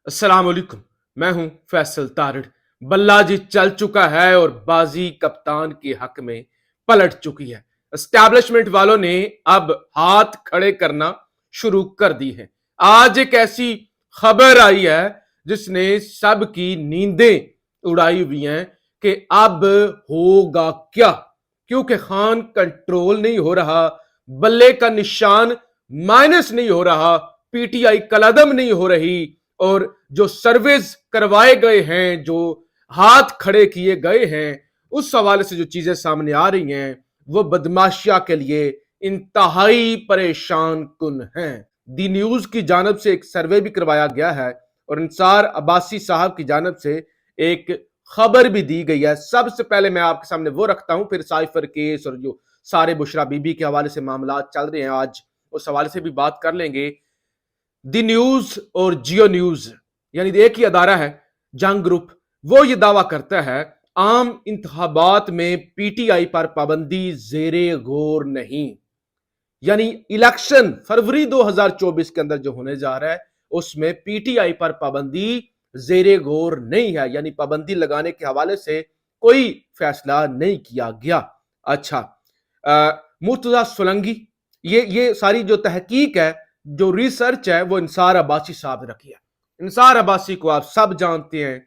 अस्सलाम वालेकुम। मैं हूं फैसल तारड़। बल्ला जी चल चुका है और बाजी कप्तान के हक में पलट चुकी है। एस्टैब्लिशमेंट वालों ने अब हाथ खड़े करना शुरू कर दी है। आज एक ऐसी खबर आई है जिसने सबकी नींदें उड़ाई हुई हैं कि अब होगा क्या, क्योंकि खान कंट्रोल नहीं हो रहा, बल्ले का निशान माइनस नहीं हो रहा, पीटीआई कलदम नहीं हो रही, और जो सर्वेज करवाए गए हैं, जो हाथ खड़े किए गए हैं, उस हवाले से जो चीजें सामने आ रही हैं वो बदमाशिया के लिए इंतहाई परेशान कुन हैं। दी न्यूज की जानब से एक सर्वे भी करवाया गया है और इंसार अब्बासी साहब की जानब से एक खबर भी दी गई है। सबसे पहले मैं आपके सामने वो रखता हूं, फिर साइफर केस और जो सारे बुशरा बीबी के हवाले से मामला चल रहे हैं आज उस हवाले से भी बात कर लेंगे। दी न्यूज और जियो न्यूज यानी एक ही अदारा है, जंग ग्रुप, वो ये दावा करता है आम इंतखाबात में पीटीआई पर पाबंदी जेरे गौर नहीं। यानी इलेक्शन फरवरी 2024 के अंदर जो होने जा रहा है उसमें पीटीआई पर पाबंदी जेरे गौर नहीं है, यानी पाबंदी लगाने के हवाले से कोई फैसला नहीं किया गया। अच्छा, मुर्तजा सोलंकी, ये सारी जो तहकीक है, जो रिसर्च है, वो इंसार अब्बासी साहब ने रखी है। इंसार अब्बासी को आप सब जानते हैं,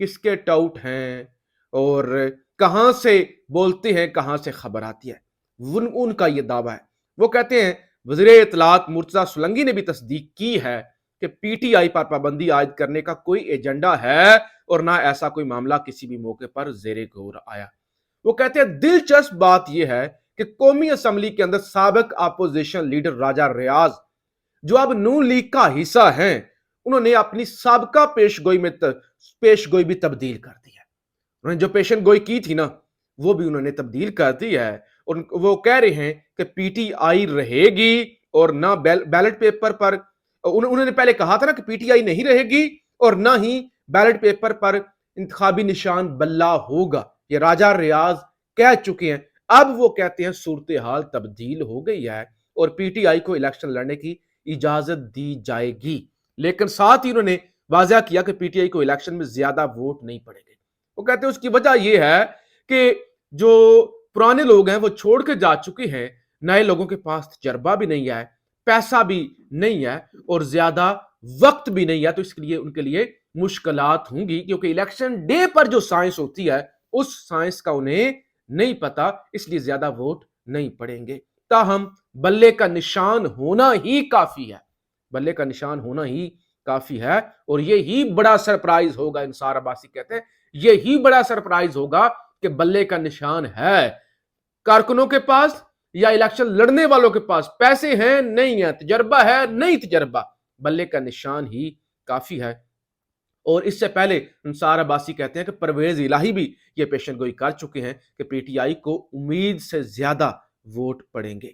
किसके टाउट हैं और कहां से बोलते हैं, कहां से खबर आती है। उनका ये दावा है। वो कहते हैं वज़ीर इत्तलात मुर्तजा सोलंकी ने भी तस्दीक की है कि पीटीआई पर पाबंदी आयद करने का कोई एजेंडा है और ना ऐसा कोई मामला किसी भी मौके पर जेरे गौर आया। वो कहते हैं दिलचस्प बात यह है कि कौमी असम्बली के अंदर साबिक अपोजिशन लीडर राजा रियाज, जो अब नून लीग का हिस्सा हैं, उन्होंने अपनी सबका पेशगोई भी तब्दील कर दी है। उन्होंने जो पेशन गोई की थी ना, वो भी उन्होंने तब्दील कर दी है और वो कह रहे हैं कि पीटीआई रहेगी और ना बैलेट पेपर पर, उन्होंने पहले कहा था ना कि पीटीआई नहीं रहेगी और ना ही बैलेट पेपर पर इंतखाबी निशान बल्ला होगा। ये राजा रियाज कह चुके हैं। अब वो कहते हैं सूरत हाल तब्दील हो गई है और पीटीआई को इलेक्शन लड़ने की इजाजत दी जाएगी, लेकिन साथ ही उन्होंने वाज़ा किया कि पीटीआई को इलेक्शन में ज्यादा वोट नहीं पड़ेंगे। वो कहते हैं उसकी वजह यह है कि जो पुराने लोग हैं वो छोड़ के जा चुके हैं, नए लोगों के पास तजर्बा भी नहीं है, पैसा भी नहीं है और ज्यादा वक्त भी नहीं है, तो इसके लिए उनके लिए मुश्किलात होंगी, क्योंकि इलेक्शन डे पर जो साइंस होती है उस साइंस का उन्हें नहीं पता, इसलिए ज्यादा वोट नहीं पड़ेंगे। ताहम बल्ले का निशान होना ही काफी है, बल्ले का निशान होना ही काफी है और यही बड़ा सरप्राइज होगा। इंसार अब्बासी कहते हैं यही बड़ा सरप्राइज होगा कि बल्ले का निशान है। कारकुनों के पास या इलेक्शन लड़ने वालों के पास पैसे हैं नहीं है, तजर्बा है नहीं तजर्बा, बल्ले का निशान ही काफी है। और इससे पहले अंसार अब्बासी कहते हैं कि परवेज इलाही भी ये पेशन गोई कर चुके हैं कि पीटीआई को उम्मीद से ज्यादा वोट पड़ेंगे।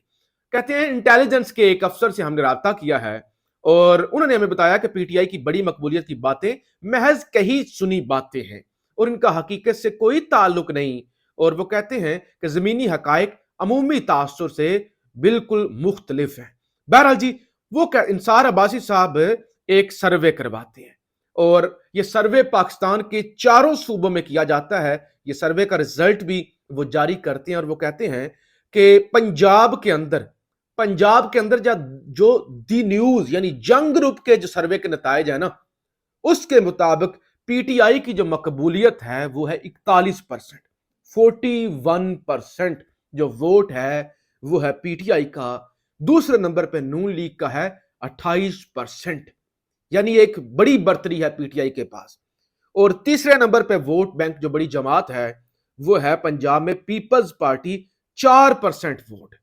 कहते हैं इंटेलिजेंस के एक अफसर से हमने राब्ता किया है और उन्होंने हमें बताया कि पीटीआई की बड़ी मकबूलियत की बातें महज कही सुनी बातें हैं और इनका हकीकत से कोई ताल्लुक नहीं, और वो कहते हैं कि जमीनी हकायक अमूमी तासुर से बिल्कुल मुख्तलिफ है। बहरहाल जी, वो इंसार अब्बासी साहब एक सर्वे करवाते हैं और ये सर्वे पाकिस्तान के चारों सूबों में किया जाता है। ये सर्वे का रिजल्ट भी वो जारी करते हैं और वो कहते हैं कि पंजाब के अंदर जो दी न्यूज यानी जंग ग्रुप के जो सर्वे के नताइज है ना, उसके मुताबिक पीटीआई की जो मकबूलियत है वो है 41%। 41% जो वोट है वो है पीटीआई का। दूसरे नंबर पे नून लीग का है 28%, यानी एक बड़ी बर्तरी है पीटीआई के पास। और तीसरे नंबर पे वोट बैंक जो बड़ी जमात है वो है पंजाब में पीपल्स पार्टी, 4% वोट।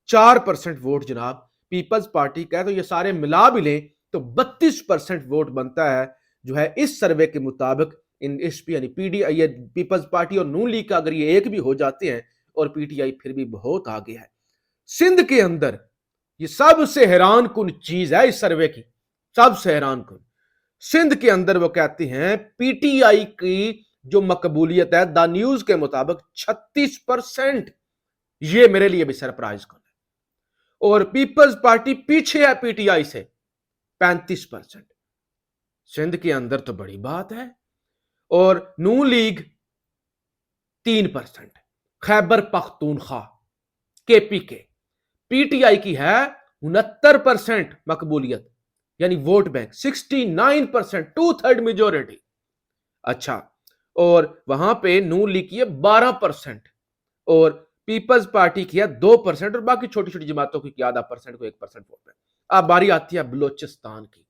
4% वोट जनाब पीपल्स पार्टी का है, तो ये सारे मिला भी लें तो 32% वोट बनता है जो है इस सर्वे के मुताबिक। इन एसपी यानी पीडीआई, ये पीपल्स पार्टी और नून लीग का अगर ये एक भी हो जाते हैं और पीटीआई फिर भी बहुत आगे है। सिंध के अंदर ये सबसे हैरान कुन चीज है इस सर्वे की, सबसे हैरान कुन, सिंध के अंदर वो कहते हैं पीटीआई की जो मकबूलियत है द न्यूज के मुताबिक 36%। ये मेरे लिए भी सरप्राइज कुन है। और पीपल्स पार्टी पीछे है पीटीआई से 35%। सिंध के अंदर तो बड़ी बात है। और Noon League 3%, Khyber Pakhtunkhwa KPK, PTI की है 69% मकबूलियत, यानी वोट बैंक 69%, 2/3 मेजोरिटी। अच्छा, और वहां पे नून लीग की है 12%, और पीपल्स पार्टी की है 2%, और बाकी छोटी छोटी जमातों की आधा परसेंट को 1% वोट है। अब बारी आती है बलोचिस्तान की।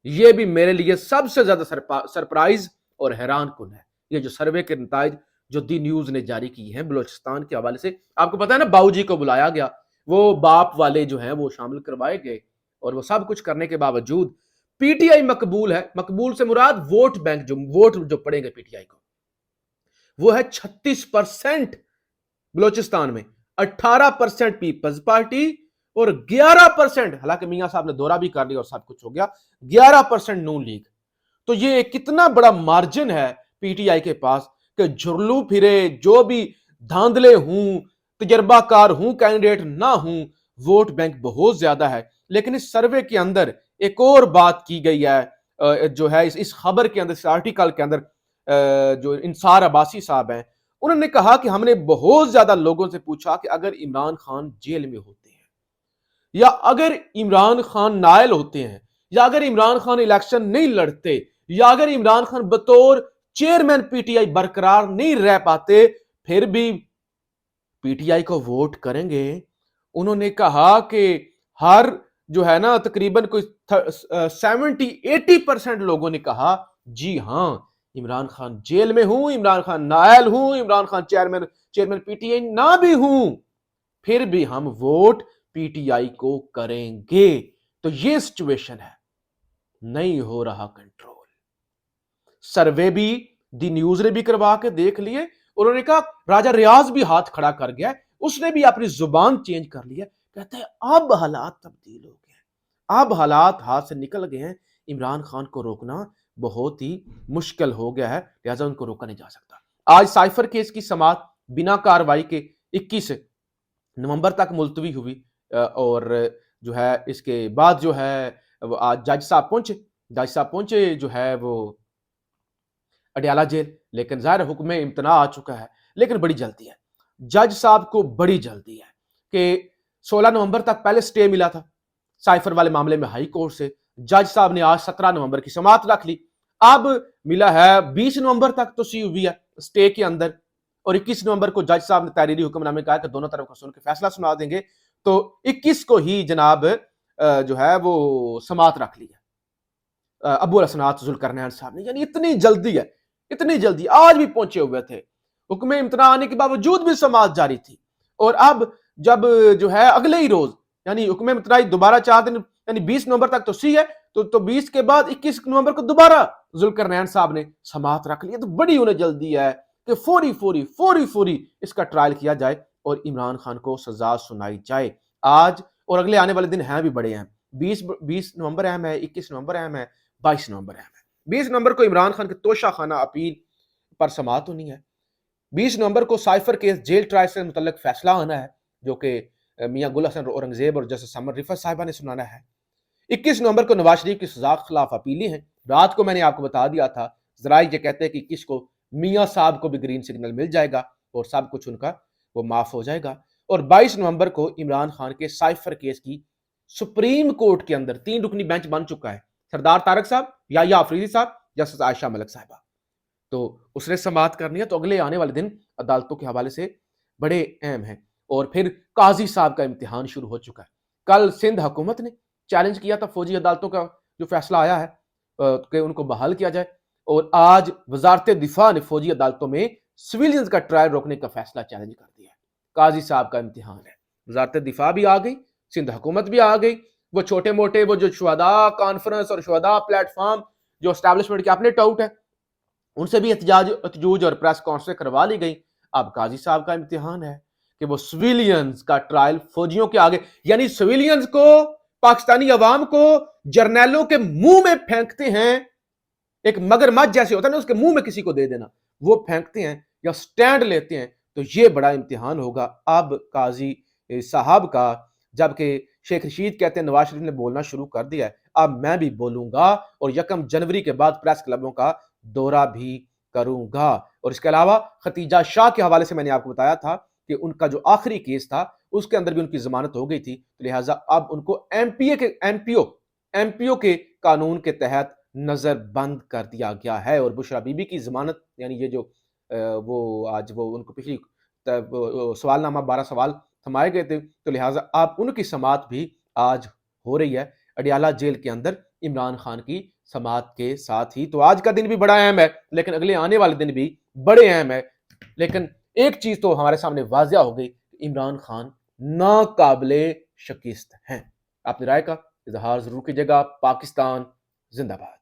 ये भी मेरे लिए सबसे ज्यादा सरप्राइज और हैरान कुन है। ये जो सर्वे के नताइज जो दी न्यूज ने जारी की हैं बलोचिस्तान के हवाले से, आपको पता है ना, बाऊजी को बुलाया गया, वो बाप वाले जो हैं वो शामिल करवाए गए, और वो सब कुछ करने के बावजूद पीटीआई मकबूल है। मकबूल से मुराद वोट बैंक, जो वोट जो पड़ेंगे पीटीआई को, वो है 36% बलोचिस्तान में, 18% पीपल्स पार्टी और 11%, हालांकि मियां साहब ने दौरा भी कर लिया और सब कुछ हो गया, 11% नून लीग। तो ये कितना बड़ा मार्जिन है पीटीआई के पास कि झुरलू फिरे, जो भी धांधले हूं, तजर्बाकार हूं, कैंडिडेट ना हूं, वोट बैंक बहुत ज्यादा है। लेकिन इस सर्वे के अंदर एक और बात की गई है, जो है इस खबर के अंदर, इस आर्टिकल के अंदर, जो इंसार अब्बासी साहब हैं, उन्होंने कहा कि हमने बहुत ज्यादा लोगों से पूछा कि अगर इमरान खान जेल में होते हैं, या अगर इमरान खान नायल होते हैं, या अगर इमरान खान इलेक्शन नहीं लड़ते, या अगर इमरान खान बतौर चेयरमैन पीटीआई बरकरार नहीं रह पाते, फिर भी पीटीआई को वोट करेंगे। उन्होंने कहा कि हर जो है ना तकरीबन कोई 70-80% लोगों ने कहा जी हां, इमरान खान जेल में हूं, इमरान खान नायल हूं, इमरान खान चेयरमैन पीटीआई ना भी हूं, फिर भी हम वोट पीटीआई को करेंगे। तो ये सिचुएशन है, नहीं हो रहा कंट्रोल। सर्वे भी दी न्यूज ने भी करवा के देख लिए, उन्होंने कहा राजा रियाज भी हाथ खड़ा कर गया, उसने भी अपनी जुबान चेंज कर लिया, कहते हैं अब हालात तब्दील हो गए, अब हालात हाथ से निकल गए हैं, इमरान खान को रोकना बहुत ही मुश्किल हो गया है, लिहाजा उनको रोका नहीं जा सकता। आज साइफर केस की समाअत बिना कार्रवाई के 21 नवंबर तक मुलतवी हुई, और जो है इसके बाद जो है वो आज जज साहब पहुंचे जो है वो अडयाला जेल, लेकिन ज़ाहिर हुक्म इम्तना आ चुका है, लेकिन बड़ी जल्दी है, जज साहब को बड़ी जल्दी है कि 16 नवंबर तक पहले स्टे मिला था साइफर वाले मामले में हाई कोर्ट से, जज साहब ने आज 17 नवंबर की समाअत रख ली, अब मिला है 20 नवंबर तक तो सी हुई है स्टे के अंदर, और 21 नवंबर को जज साहब ने तहरीरी हुक्मनामे कहा कि दोनों तरफ को सुन के फैसला सुना देंगे, तो 21 को ही जनाब जो है वो समाअत रख ली है अबू हसनात जुल्करनैन साहब ने। यानी इतनी जल्दी है, इतनी जल्दी, आज भी पहुंचे हुए थे, हुक्म इम्तना आने के बावजूद भी समाअत जारी थी, और अब जब जो है अगले ही रोज, यानी हुक्म इम्तना दोबारा 4 दिन, यानी 20 नवंबर तक तो सी है, तो 20 के बाद 21 नवंबर को दोबारा जुल्करनैन साहब ने समाअत रख ली। तो बड़ी उन्हें जल्दी है कि फौरी इसका ट्रायल किया जाए और इमरान खान को सजा सुनाई जाए। आज और अगले आने वाले दिन हैं भी बड़े हैं, 20 नवंबर अहम है, 21 नवंबर अहम है, 22 नवंबर अहम है। 20 नवंबर को इमरान खान के तोशा खाना अपील पर समाअत होनी है। 20 नवंबर को साइफर केस जेल ट्रायल से मुतल्लिक फैसला आना है, जो कि मियां गुल हसन औरंगजेब और जस्टिस समर रिफत साहिबा ने सुनाना है। 21 नवंबर को नवाज शरीफ की सजा के खिलाफ अपीलें हैं। रात को मैंने आपको बता दिया था, जराए ये कहते हैं कि 21 को मियां साहब को भी ग्रीन सिग्नल मिल जाएगा और सब कुछ उनका वो माफ हो जाएगा। और 22 नवंबर को इमरान खान के साइफर केस की सुप्रीम कोर्ट के अंदर 3 रुकनी बेंच बन चुका है, सरदार तारक साहब, याहिया अफरीदी साहब, जस्टिस आयशा मलिक साहिबा, तो उसने समाअत करनी है। तो अगले आने वाले दिन अदालतों के हवाले से बड़े अहम हैं। और फिर काजी साहब का इम्तिहान शुरू हो चुका है। कल सिंध हुकूमत ने चैलेंज किया था फौजी अदालतों का जो फैसला आया है कि उनको बहाल किया जाए, और आज वजारत दिफा ने फौजी अदालतों में सिविलियंस का ट्रायल रोकने का फैसला चैलेंज कर दिया है। काजी साहब का इम्तिहान है, वजारत दिफा भी आ गई, सिंध हुकूमत भी आ गई, वो छोटे मोटे वो जो शुहदा कॉन्फ्रेंस और शुहदा प्लेटफॉर्म जो एस्टैब्लिशमेंट के अपने टाउट है, उनसे भी एहतजाज और प्रेस कॉन्फ्रेंस करवा ली गई। अब काजी साहब का इम्तिहान है कि वो सिविलियंस का ट्रायल फौजियों के आगे, यानी सिविलियंस को, पाकिस्तानी अवाम को जर्नैलों के मुंह में फेंकते हैं, एक मगरमच्छ जैसे होता है ना, उसके मुंह में किसी को दे देना, वो फेंकते हैं या स्टैंड लेते हैं। तो ये बड़ा इम्तिहान होगा अब काजी साहब का, जबकि शेख रशीद कहते हैं नवाज शरीफ ने बोलना शुरू कर दिया है, अब मैं भी बोलूंगा और 1 जनवरी के बाद प्रेस क्लबों का दौरा भी करूंगा। और इसके अलावा खतीजा शाह के हवाले से मैंने आपको बताया था कि उनका जो आखिरी केस था उसके अंदर भी उनकी जमानत हो गई थी, तो लिहाजा अब उनको एमपीओ के कानून के तहत नजर बंद कर दिया गया है। और बुशरा बीबी की जमानत यानी ये जो वो आज वो उनको पिछली सवालनामा 12 सवाल थमाए गए थे, तो लिहाजा अब उनकी समाअत भी आज हो रही है अडियाला जेल के अंदर इमरान खान की समाअत के साथ ही। तो आज का दिन भी बड़ा अहम है, लेकिन अगले आने वाले दिन भी बड़े अहम है। लेकिन एक चीज तो हमारे सामने वाजिया हो गई, इमरान खान नाकाबिले शिकस्त हैं। अपनी राय का इजहार जरूर कीजिएगा। पाकिस्तान जिंदाबाद।